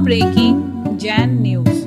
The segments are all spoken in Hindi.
Breaking Jain news.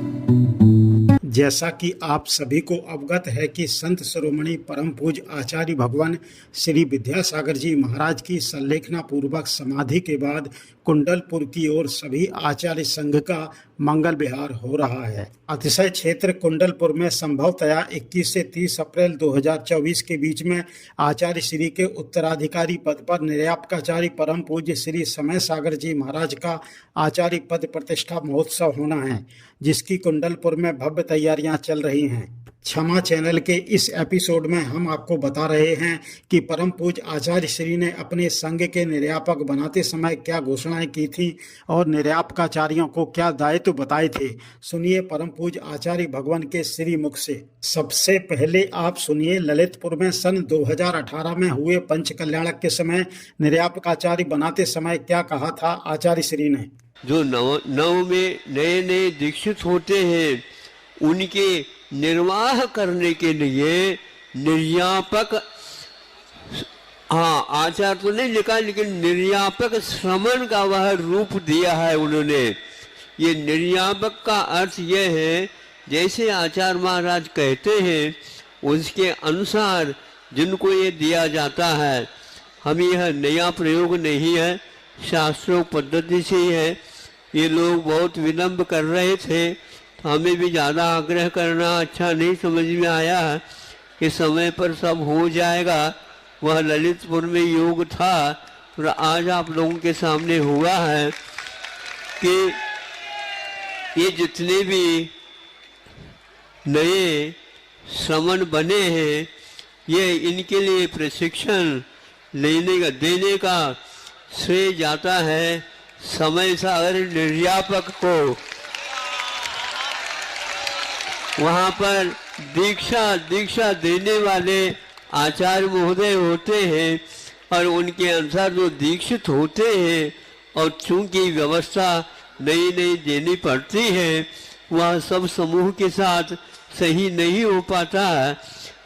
जैसा कि आप सभी को अवगत है कि संत शिरोमणि परम पूज्य आचार्य भगवान श्री विद्यासागर जी महाराज की संलेखना पूर्वक समाधि के बाद कुंडलपुर की ओर सभी आचार्य संघ का मंगल विहार हो रहा है। अतिशय क्षेत्र कुंडलपुर में संभवतया 21 से 30 अप्रैल 2024 के बीच में आचार्य श्री के उत्तराधिकारी पद पर निर्यापकाचार्य परम पूज्य श्री समय सागर जी महाराज का आचार्य पद प्रतिष्ठा महोत्सव होना है, जिसकी कुंडलपुर में भव्य तैयारियां चल रही हैं। क्षमा चैनल के इस एपिसोड में हम आपको बता रहे हैं कि परम पूज्य आचार्य श्री ने अपने संघ के निर्यापक बनाते समय क्या घोषणाएं की थी और निर्यापकाचार्यों को क्या दायित्व बताए थे। सुनिए परम पूज्य आचार्य भगवान के श्री मुख से। सबसे पहले आप सुनिए ललितपुर में सन 2018 में हुए पंच कल्याणक के समय निर्यापकाचार्य बनाते समय क्या कहा था आचार्य श्री ने। जो नव में नए नए दीक्षित होते हैं उनके निर्वाह करने के लिए निर्यापक, आचार्य तो नहीं लिखा लेकिन निर्यापक श्रमण का वह रूप दिया है उन्होंने। ये निर्यापक का अर्थ यह है जैसे आचार्य महाराज कहते हैं उसके अनुसार जिनको ये दिया जाता है। हम यह नया प्रयोग नहीं है, शास्त्रों पद्धति से ही है। ये लोग बहुत विलंब कर रहे थे तो हमें भी ज़्यादा आग्रह करना अच्छा नहीं समझ में आया कि समय पर सब हो जाएगा। वह ललितपुर में योग था और आज आप लोगों के सामने हुआ है कि ये जितने भी नए श्रमण बने हैं ये इनके लिए प्रशिक्षण देने का श्रेय जाता है समय सागर निर्यापक को। वहाँ पर दीक्षा देने वाले आचार्य महोदय होते हैं और उनके अनुसार जो दीक्षित होते हैं और चूंकि व्यवस्था नई नई देनी पड़ती है वह सब समूह के साथ सही नहीं हो पाता है।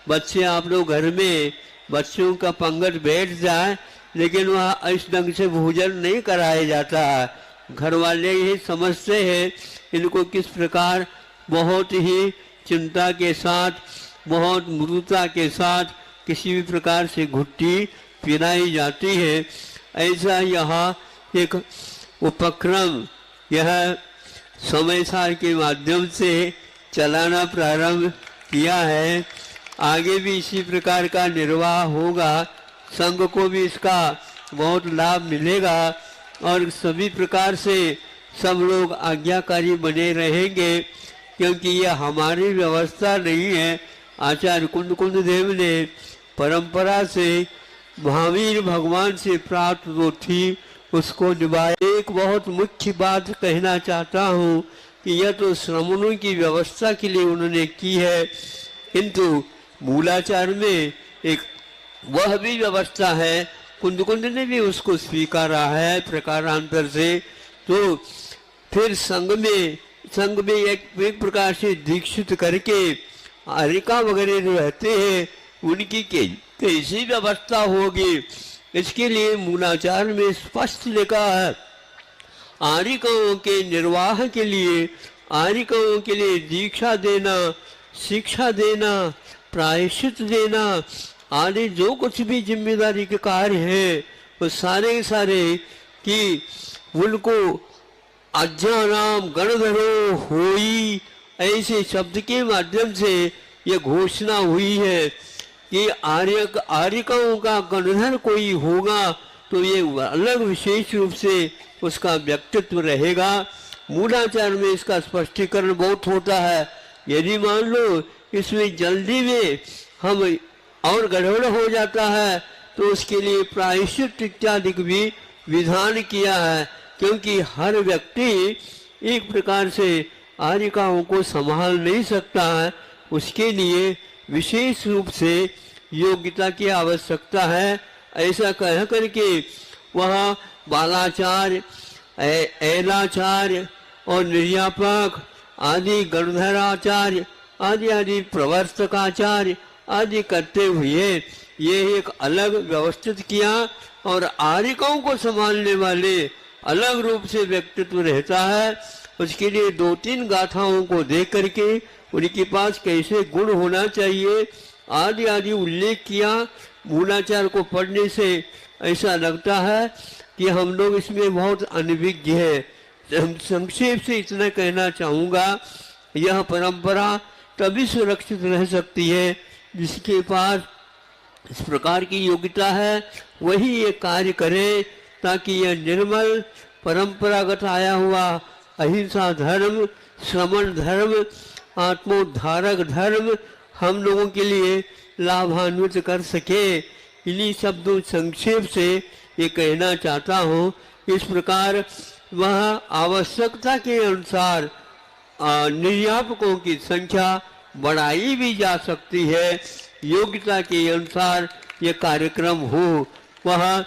बच्चे आप लोग घर में बच्चों का पंगत बैठ जाए लेकिन वह इस ढंग से भोजन नहीं कराया जाता है। घर वाले ही समझते हैं इनको किस प्रकार बहुत ही चिंता के साथ, बहुत मृदुता के साथ किसी भी प्रकार से घुट्टी पिलाई जाती है। ऐसा यहाँ एक उपक्रम यह समय सार के माध्यम से चलाना प्रारंभ किया है। आगे भी इसी प्रकार का निर्वाह होगा, संघ को भी इसका बहुत लाभ मिलेगा और सभी प्रकार से सब लोग आज्ञाकारी बने रहेंगे, क्योंकि यह हमारी व्यवस्था नहीं है। आचार्य कुंद देव ने परंपरा से महावीर भगवान से प्राप्त जो थी उसको निभाया। एक बहुत मुख्य बात कहना चाहता हूँ कि यह तो श्रमणों की व्यवस्था के लिए उन्होंने की है, किंतु मूलाचार में एक वह भी व्यवस्था है, कुंद ने भी उसको स्वीकारा है प्रकारांतर से। तो फिर संघ में एक प्रकार से दीक्षित करके आरिका वगैरह जो रहते हैं उनकी कैसी व्यवस्था होगी, इसके लिए मूलाचार में स्पष्ट लिखा है। आरिकाओं के निर्वाह के लिए, आरिकाओं के लिए दीक्षा देना, शिक्षा देना, प्रायश्चित देना आदि जो कुछ भी जिम्मेदारी के कार्य हैं वो सारे कि उनको अज्ञानाम गणधरो होई ऐसे शब्द के माध्यम से ये घोषणा हुई है कि आर्यकाओं का गणधर कोई होगा तो ये अलग विशेष रूप से उसका व्यक्तित्व रहेगा। मूलाचार में इसका स्पष्टीकरण बहुत होता है। यदि मान लो इसमें जल्दी में हम और गड़बड़ हो जाता है तो उसके लिए प्रायश्चित इत्यादि भी विधान किया है, क्योंकि हर व्यक्ति एक प्रकार से आरिकाओं को संभाल नहीं सकता है। उसके लिए विशेष रूप से योग्यता की आवश्यकता है। ऐसा कह करके वह बालाचार्य, ऐलाचार्य और निर्यापक आदि गणधराचार्य आदि प्रवर्तकाचार्य आदि करते हुए ये एक अलग व्यवस्थित किया और आरिकाओं को संभालने वाले अलग रूप से व्यक्तित्व रहता है। उसके लिए 2-3 गाथाओं को देख करके उनके पास कैसे गुण होना चाहिए आदि आदि उल्लेख किया। मूलाचार को पढ़ने से ऐसा लगता है कि हम लोग इसमें बहुत अनभिज्ञ हैं। संक्षेप से इतना कहना चाहूँगा, यह परंपरा तभी सुरक्षित रह सकती है जिसके पास इस प्रकार की योग्यता है, वही ये कार्य करे, ताकि यह निर्मल परंपरागत आया हुआ अहिंसा धर्म, श्रमण धर्म, आत्मोद्धारक धर्म हम लोगों के लिए लाभान्वित कर सके। इन्हीं शब्दों संक्षेप से ये कहना चाहता हूँ। इस प्रकार वह आवश्यकता के अनुसार निर्यापकों की संख्या बढ़ाई भी जा सकती है। योग्यता के अनुसार ये कार्यक्रम हो। वह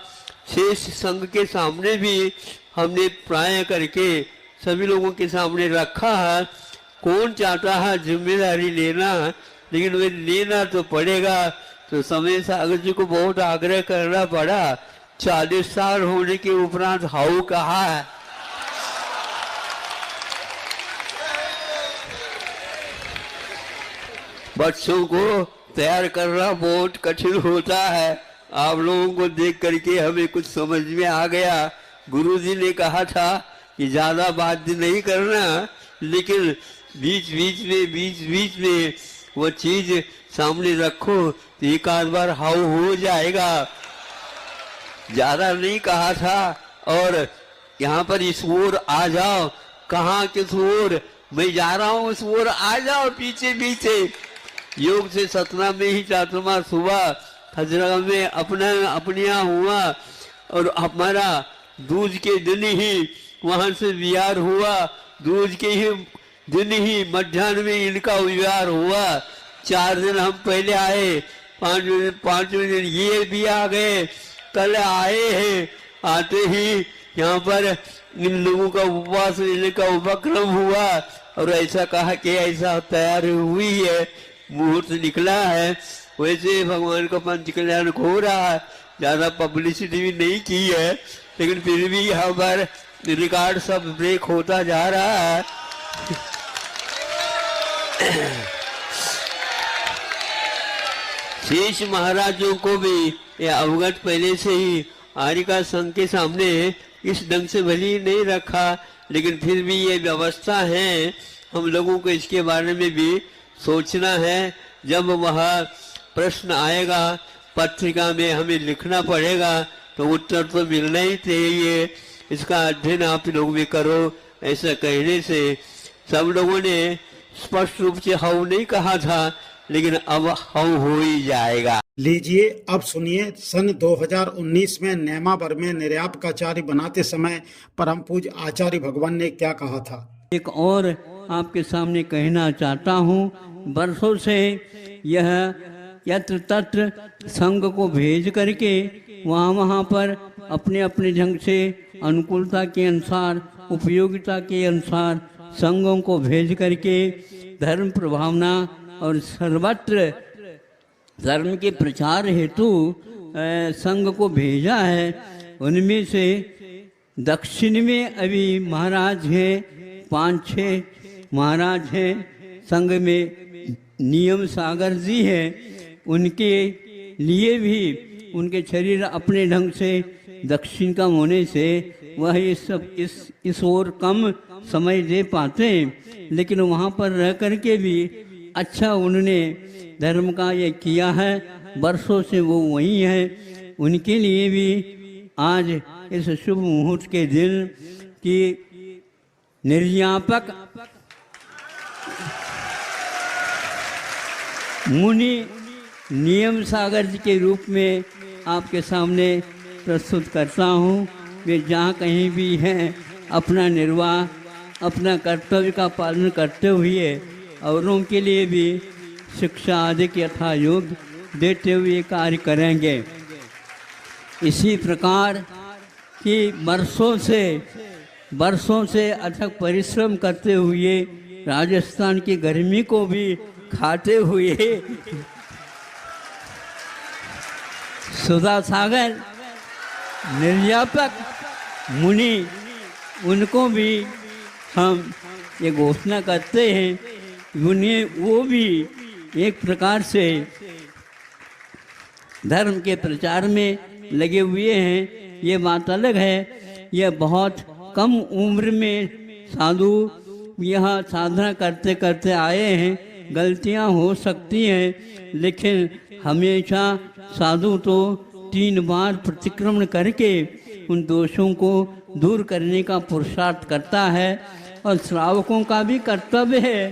शेष संघ के सामने भी हमने प्राय करके सभी लोगों के सामने रखा है। कौन चाहता है जिम्मेदारी लेना, लेकिन वे लेना तो पड़ेगा। तो समय सागर जी को बहुत आग्रह करना पड़ा। 40 साल होने के उपरांत हाउ कहा है। बच्चों को तैयार करना बहुत कठिन होता है। आप लोगों को देख करके हमें कुछ समझ में आ गया। गुरुजी ने कहा था कि ज्यादा बात नहीं करना, लेकिन बीच बीच में वो चीज सामने रखो तो एक आध बार हाउ हो जाएगा। ज्यादा नहीं कहा था। और यहाँ पर इस ओर आ जाओ। कहाँ किस ओर? मैं जा रहा हूँ उस ओर, आ जाओ पीछे पीछे। योग से सतना में ही चातुर्मास हुआ, खजरा में अपने यहाँ हुआ, और हमारा दूज के दिन ही वहां से विहार हुआ। दूज के ही दिन ही मध्याह्न में इनका विहार हुआ। 4 दिन हम पहले आए, 5वें दिन ये भी आ गए, कल आए हैं। आते ही यहाँ पर इन लोगों का उपवास लेने का उपक्रम हुआ, और ऐसा कहा कि ऐसा तैयारी हुई है, मुहूर्त निकला है। वैसे भगवान का पंच कल्याण हो रहा है। ज्यादा पब्लिसिटी भी नहीं की है, लेकिन फिर भी यहाँ पर रिकॉर्ड सब ब्रेक होता जा रहा है। शेष महाराजों को भी ये अवगत पहले से ही आर्यिका संघ के सामने इस ढंग से भली नहीं रखा, लेकिन फिर भी ये व्यवस्था है। हम लोगों को इसके बारे में भी सोचना है। जब वह प्रश्न आएगा पत्रिका में हमें लिखना पड़ेगा, तो उत्तर तो मिलना ही चाहिए। इसका अध्ययन आप लोग भी करो। ऐसा कहने से सब लोगों ने स्पष्ट रूप से हाउ नहीं कहा था, लेकिन अब हाउ हो ही जाएगा। लीजिए अब सुनिए सन 2019 में नेमावर में निर्यापकाचार्य बनाते समय परम पूज्य आचार्य भगवान ने क्या कहा था। एक और आपके सामने कहना चाहता हूँ। वर्षों से यह यत्र तत्र संघ को भेज करके वहाँ पर अपने अपने ढंग से अनुकूलता के अनुसार, उपयोगिता के अनुसार संघों को भेज करके धर्म प्रभावना और सर्वत्र धर्म के प्रचार हेतु संघ को भेजा है। उनमें से दक्षिण में अभी महाराज हैं, 5-6 महाराज हैं संघ में। नियम सागर जी हैं, उनके लिए भी उनके शरीर अपने ढंग से दक्षिण का होने से वह ये सब इस ओर कम समय दे पाते हैं, लेकिन वहाँ पर रह करके भी अच्छा उन्होंने धर्म का ये किया है। वर्षों से वो वही हैं। उनके लिए भी आज इस शुभ मुहूर्त के दिन की निर्यापक मुनि नियम सागर जी के रूप में आपके सामने प्रस्तुत करता हूँ। वे जहाँ कहीं भी हैं अपना निर्वाह, अपना कर्तव्य का पालन करते हुए औरों के लिए भी शिक्षा आदि के यथा योग्य देते हुए कार्य करेंगे। इसी प्रकार की वर्षों से अथक परिश्रम करते हुए राजस्थान की गर्मी को भी खाते हुए सुधा सागर निर्यापक मुनि, उनको भी हम ये घोषणा करते हैं, उन्हें वो भी एक प्रकार से धर्म के प्रचार में लगे हुए हैं। ये बात अलग है, यह बहुत कम उम्र में साधु यहाँ साधना करते करते आए हैं। गलतियाँ हो सकती हैं, लेकिन हमेशा साधु तो 3 बार प्रतिक्रमण करके उन दोषों को दूर करने का पुरुषार्थ करता है। और श्रावकों का भी कर्तव्य है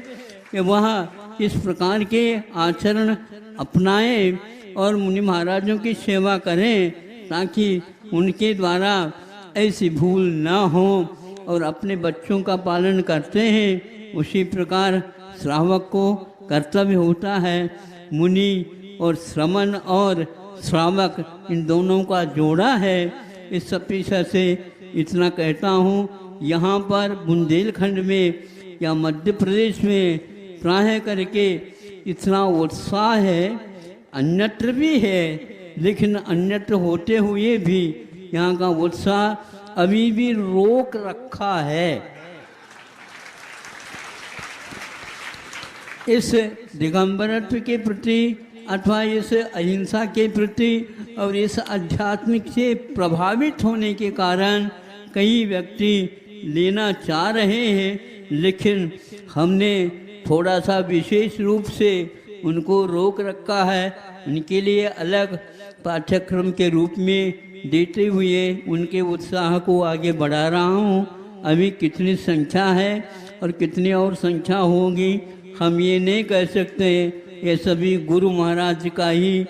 कि वह इस प्रकार के आचरण अपनाएं और मुनि महाराजों की सेवा करें, ताकि उनके द्वारा ऐसी भूल न हो। और अपने बच्चों का पालन करते हैं, उसी प्रकार श्रावक को कर्तव्य होता है। मुनि और श्रमण और श्रावक इन दोनों का जोड़ा है। इस अपेक्षा से इतना कहता हूँ, यहाँ पर बुंदेलखंड में या मध्य प्रदेश में प्राय करके इतना उत्साह है, अन्यत्र भी है, लेकिन अन्यत्र होते हुए भी यहाँ का उत्साह अभी भी रोक रखा है। इस दिगंबरत्व के प्रति अथवा इस अहिंसा के प्रति और इस आध्यात्मिक से प्रभावित होने के कारण कई व्यक्ति लेना चाह रहे हैं, लेकिन हमने थोड़ा सा विशेष रूप से उनको रोक रखा है। उनके लिए अलग पाठ्यक्रम के रूप में देते हुए उनके उत्साह को आगे बढ़ा रहा हूँ। अभी कितनी संख्या है और कितनी और संख्या होगी हम ये नहीं कह सकते। ये सभी गुरु महाराज का ही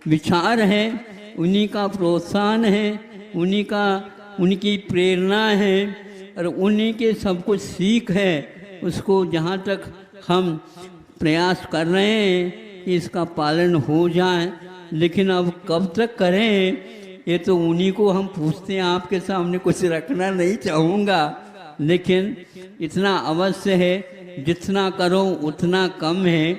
विचार है, उन्हीं का प्रोत्साहन है, उनकी प्रेरणा है और उन्हीं के सब कुछ सीख है। उसको जहाँ तक हम प्रयास कर रहे हैं कि इसका पालन हो जाए, लेकिन अब कब तक करें ये तो उन्हीं को हम पूछते हैं। आपके सामने कुछ रखना नहीं चाहूँगा, लेकिन इतना अवश्य है, जितना करो उतना कम है।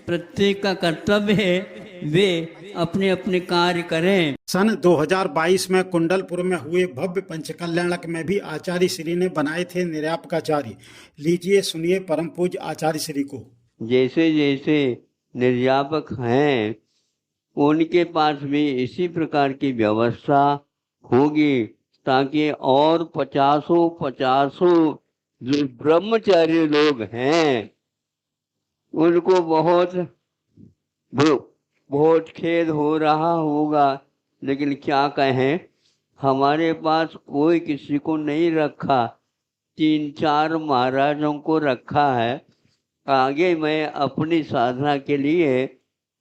प्रत्येक का कर्तव्य है वे अपने अपने कार्य करें। सन 2022 में कुंडलपुर में हुए भव्य पंचकल्याणक में भी आचार्य श्री ने बनाए थे निर्यापकाचार्य। लीजिए सुनिए परम पूज्य आचार्य श्री को। जैसे जैसे निर्यापक हैं उनके पास भी इसी प्रकार की व्यवस्था होगी, ताकि और 50 जो ब्रह्मचारी लोग हैं उनको बहुत खेद हो रहा होगा, लेकिन क्या कहें, हमारे पास कोई किसी को नहीं रखा, 3-4 महाराजों को रखा है। आगे मैं अपनी साधना के लिए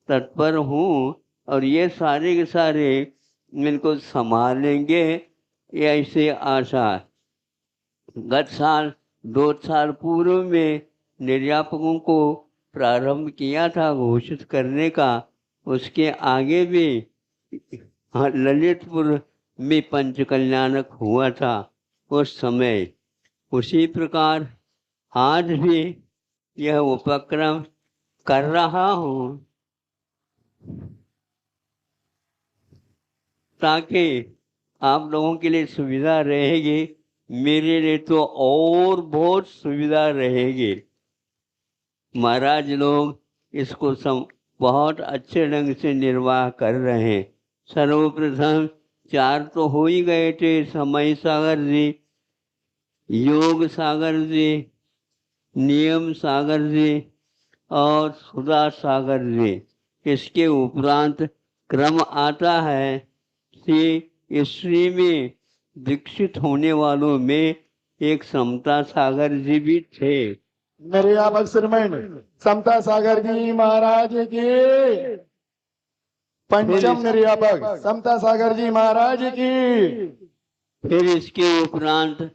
तत्पर हूँ और ये सारे के सारे इनको संभालेंगे, ऐसे आशा। गत साल 2 साल पूर्व में निर्यापकों को प्रारंभ किया था घोषित करने का। उसके आगे भी ललितपुर में पंचकल्याणक हुआ था उस समय। उसी प्रकार आज भी यह उपक्रम कर रहा हूँ, ताकि आप लोगों के लिए सुविधा रहेगी, मेरे लिए तो और बहुत सुविधा रहेगी। महाराज लोग इसको बहुत अच्छे ढंग से निर्वाह कर रहे हैं। सर्वप्रथम 4 तो हो ही गए थे, समय सागर जी, योग सागर जी, नियम सागर जी और सुधा सागर जी। इसके उपरांत क्रम आता है श्री में दीक्षित होने वालों में एक समता सागर जी भी थे। निर्यापक श्रीमैन समता सागर जी महाराज की, पंचम निर्यापक समता सागर जी महाराज की। फिर इसके उपरांत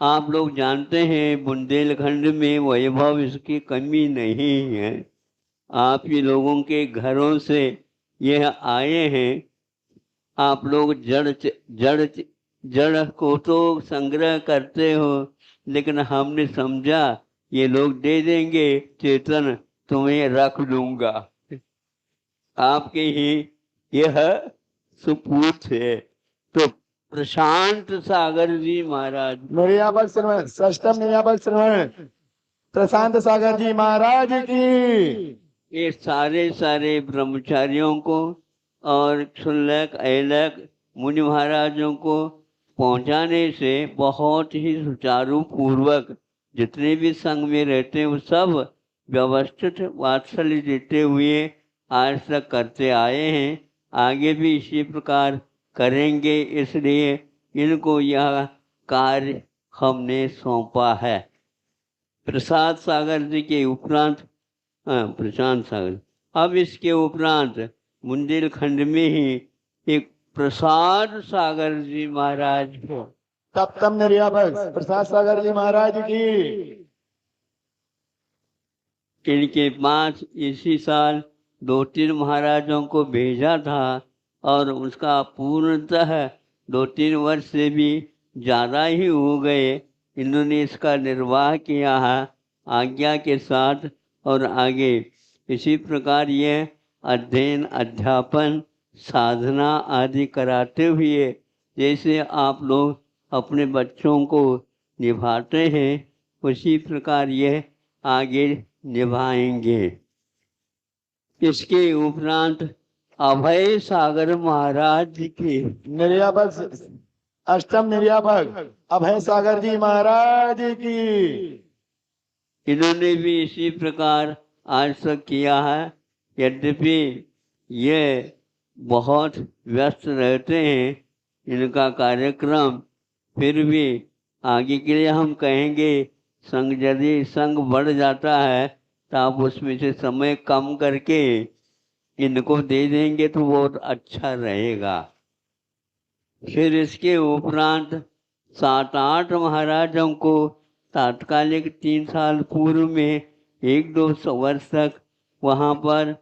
आप लोग जानते हैं बुंदेलखंड में वैभव इसकी कमी नहीं है। आप ही लोगों के घरों से यह आए हैं। आप लोग जड़ को तो संग्रह करते हो, लेकिन हमने समझा ये लोग दे देंगे, चेतन तुम्हें रख लूंगा। आपके ही यह सुपूत है, तो प्रशांत सागर जी महाराज, निर्यापक श्रवण षष्टम निर्यापक श्रवण प्रशांत सागर जी महाराज की। ये सारे ब्रह्मचारियों को और क्षुल्लक ऐलक मुनि महाराजों को पहुंचाने से बहुत ही सुचारू पूर्वक जितने भी संघ में रहते हैं वो सब व्यवस्थित वात्सल्य देते हुए आज तक करते आए हैं, आगे भी इसी प्रकार करेंगे। इसलिए इनको यह कार्य हमने सौंपा है। प्रसाद सागर जी के उपरांत प्रशांत सागर, अब इसके उपरांत बुंदेलखंड में ही एक प्रसाद सागर जी महाराज को सप्तम निर्यापक प्रसाद सागर जी महाराज की। इनके पास इसी साल 2-3 महाराजों को भेजा था और उसका पूर्णतः 2-3 वर्ष से भी ज़्यादा ही हो गए। इन्होंने इसका निर्वाह किया है आज्ञा के साथ और आगे इसी प्रकार यह अध्ययन अध्यापन साधना आदि कराते हुए जैसे आप लोग अपने बच्चों को निभाते हैं उसी प्रकार यह आगे निभाएंगे। इसके उपरांत अभय सागर महाराज की निर्यापक अष्टम निर्यापक अभय सागर जी महाराज की। इन्होंने भी इसी प्रकार आज तक किया है। यद्यपि ये बहुत व्यस्त रहते हैं इनका कार्यक्रम, फिर भी आगे के लिए हम कहेंगे संघ यदि संघ बढ़ जाता है तो आप उसमें से समय कम करके इनको दे देंगे तो बहुत अच्छा रहेगा। फिर इसके उपरांत 7-8 महाराजों को तात्कालिक 3 साल पूर्व में 1-2 वर्ष तक वहाँ पर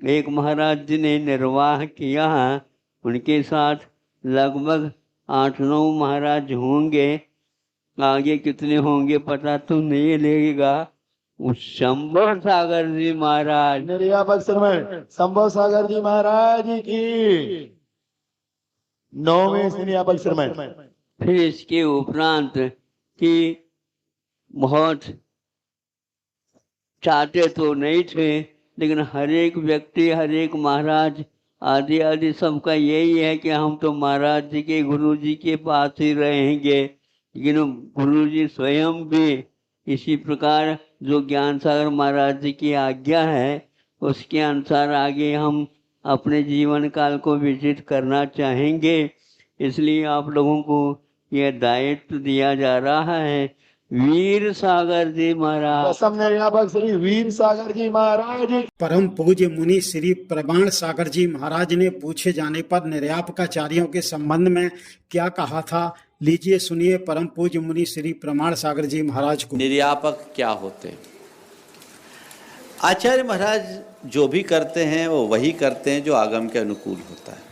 एक महाराज जी ने निर्वाह किया है। उनके साथ लगभग 8-9 महाराज होंगे, आगे कितने होंगे पता तो नहीं लगेगा। उस शंभु सागर जी महाराज निर्यापक श्रवण शंभु सागर जी महाराज की। 9वें निर्यापक श्रवण। फिर इसके उपरांत कि बहुत चाहते तो नहीं थे लेकिन हर एक व्यक्ति हर एक महाराज आदि आदि सबका यही है कि हम तो महाराज जी के गुरु जी के पास ही रहेंगे, लेकिन गुरु जी स्वयं भी इसी प्रकार जो ज्ञान सागर महाराज जी की आज्ञा है उसके अनुसार आगे हम अपने जीवन काल को व्यतीत करना चाहेंगे। इसलिए आप लोगों को यह दायित्व दिया जा रहा है। वीर सागर जी महाराज दसम निर्यापक श्री वीर सागर जी महाराज। परम पूज्य मुनि श्री प्रमाण सागर जी महाराज ने पूछे जाने पर निर्यापकाचार्यों के संबंध में क्या कहा था, लीजिए सुनिए परम पूज्य मुनि श्री प्रमाण सागर जी महाराज को। निर्यापक क्या होते हैं? आचार्य महाराज जो भी करते हैं वो वही करते हैं जो आगम के अनुकूल होता है।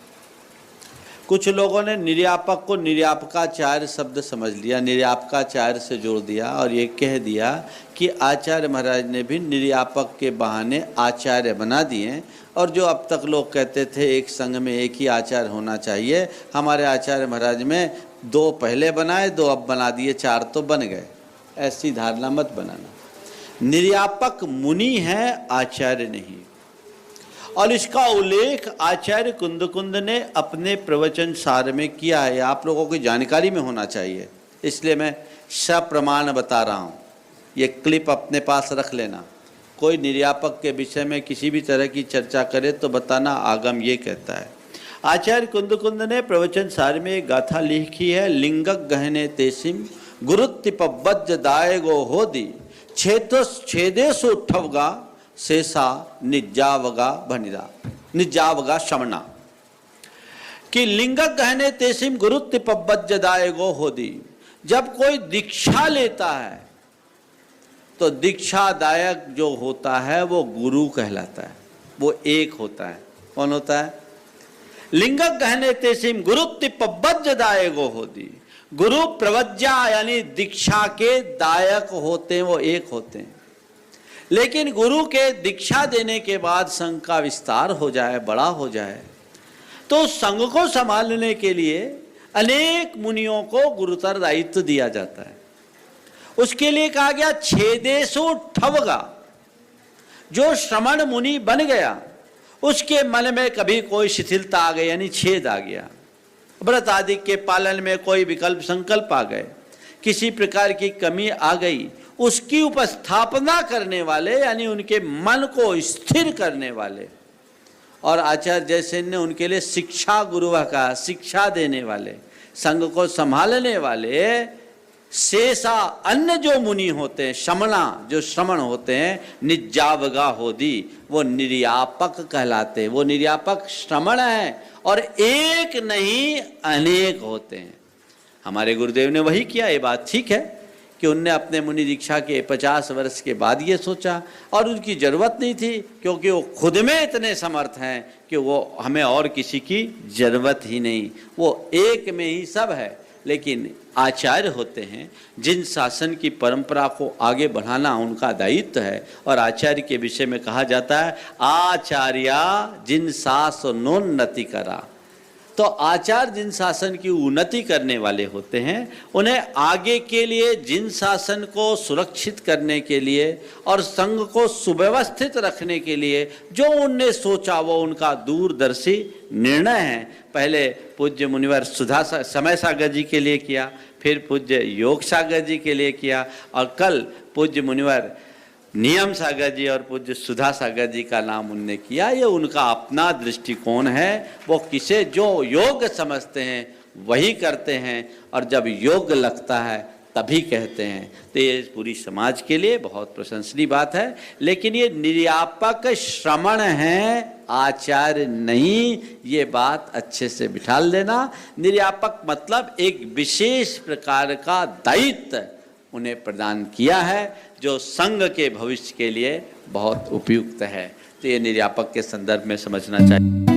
कुछ लोगों ने निर्यापक को निर्यापकाचार्य शब्द समझ लिया, निर्यापकाचार्य से जोड़ दिया और ये कह दिया कि आचार्य महाराज ने भी निर्यापक के बहाने आचार्य बना दिए। और जो अब तक लोग कहते थे एक संघ में एक ही आचार्य होना चाहिए, हमारे आचार्य महाराज में 2 पहले बनाए 2 अब बना दिए 4 तो बन गए, ऐसी धारणा मत बनाना। निर्यापक मुनि है, आचार्य नहीं। और इसका उल्लेख आचार्य कुंद ने अपने प्रवचन सार में किया है, आप लोगों की जानकारी में होना चाहिए, इसलिए मैं सप्रमाण बता रहा हूँ। ये क्लिप अपने पास रख लेना। कोई निर्यापक के विषय में किसी भी तरह की चर्चा करे तो बताना आगम ये कहता है। आचार्य कुंद ने प्रवचन सार में एक गाथा लिखी है, लिंगक गहने तेसिम गुरुत्तिपवज्ज दायगो होदी छेदेसु उठवगा शेषा निजावगा भनिरा निजावगा शमना। कि लिंगक गहने तेसिम गुरुत्तिपवज्ज दायगो होदी, जब कोई दीक्षा लेता है तो दीक्षादायक जो होता है वो गुरु कहलाता है, वो एक होता है। कौन होता है? लिंगक गहने तेसिम गुरुत्तिपवज्ज दायगो होदी, गुरु प्रवज्जा यानी दीक्षा के दायक होते हैं, वो एक होते हैं। लेकिन गुरु के दीक्षा देने के बाद संघ का विस्तार हो जाए, बड़ा हो जाए, तो संघ को संभालने के लिए अनेक मुनियों को गुरुतर दायित्व दिया जाता है। उसके लिए कहा गया छेदेशु ठवगा, जो श्रमण मुनि बन गया उसके मन में कभी कोई शिथिलता आ गई, यानी छेद आ गया, व्रत आदि के पालन में कोई विकल्प संकल्प आ गए, किसी प्रकार की कमी आ गई, उसकी उपस्थापना करने वाले यानी उनके मन को स्थिर करने वाले, और आचार्य जयसेन ने उनके लिए शिक्षा गुरु का, शिक्षा देने वाले, संघ को संभालने वाले शेषा अन्य जो मुनि होते हैं, शमणा जो श्रमण होते हैं, निजावगा होदी, वो निर्यापक कहलाते हैं। वो निर्यापक श्रमण है और एक नहीं अनेक होते हैं। हमारे गुरुदेव ने वही किया। ये बात ठीक है कि उनने अपने मुनि दीक्षा के 50 वर्ष के बाद ये सोचा, और उनकी जरूरत नहीं थी क्योंकि वो खुद में इतने समर्थ हैं कि वो हमें और किसी की जरूरत ही नहीं, वो एक में ही सब है। लेकिन आचार्य होते हैं जिन शासन की परंपरा को आगे बढ़ाना उनका दायित्व है, और आचार्य के विषय में कहा जाता है आचार्य जिन शासनोन्नति करा। तो आचार्य जिन शासन की उन्नति करने वाले होते हैं, उन्हें आगे के लिए जिन शासन को सुरक्षित करने के लिए और संघ को सुव्यवस्थित रखने के लिए जो उनने सोचा वो उनका दूरदर्शी निर्णय है। पहले पूज्य मुनिवर सुधा समय सागर जी के लिए किया, फिर पूज्य योग सागर जी के लिए किया, और कल पूज्य मुनिवर नियम सागर जी और पूज्य सुधा सागर जी का नाम उनने किया। ये उनका अपना दृष्टिकोण है। वो किसे जो योग समझते हैं वही करते हैं, और जब योग लगता है तभी कहते हैं। तो ये पूरी समाज के लिए बहुत प्रशंसनीय बात है। लेकिन ये निर्यापक श्रमण हैं, आचार्य नहीं, ये बात अच्छे से बिठा लेना। निर्यापक मतलब एक विशेष प्रकार का दायित्व उन्हें प्रदान किया है जो संघ के भविष्य के लिए बहुत उपयुक्त है। तो ये निर्यापक के संदर्भ में समझना चाहिए।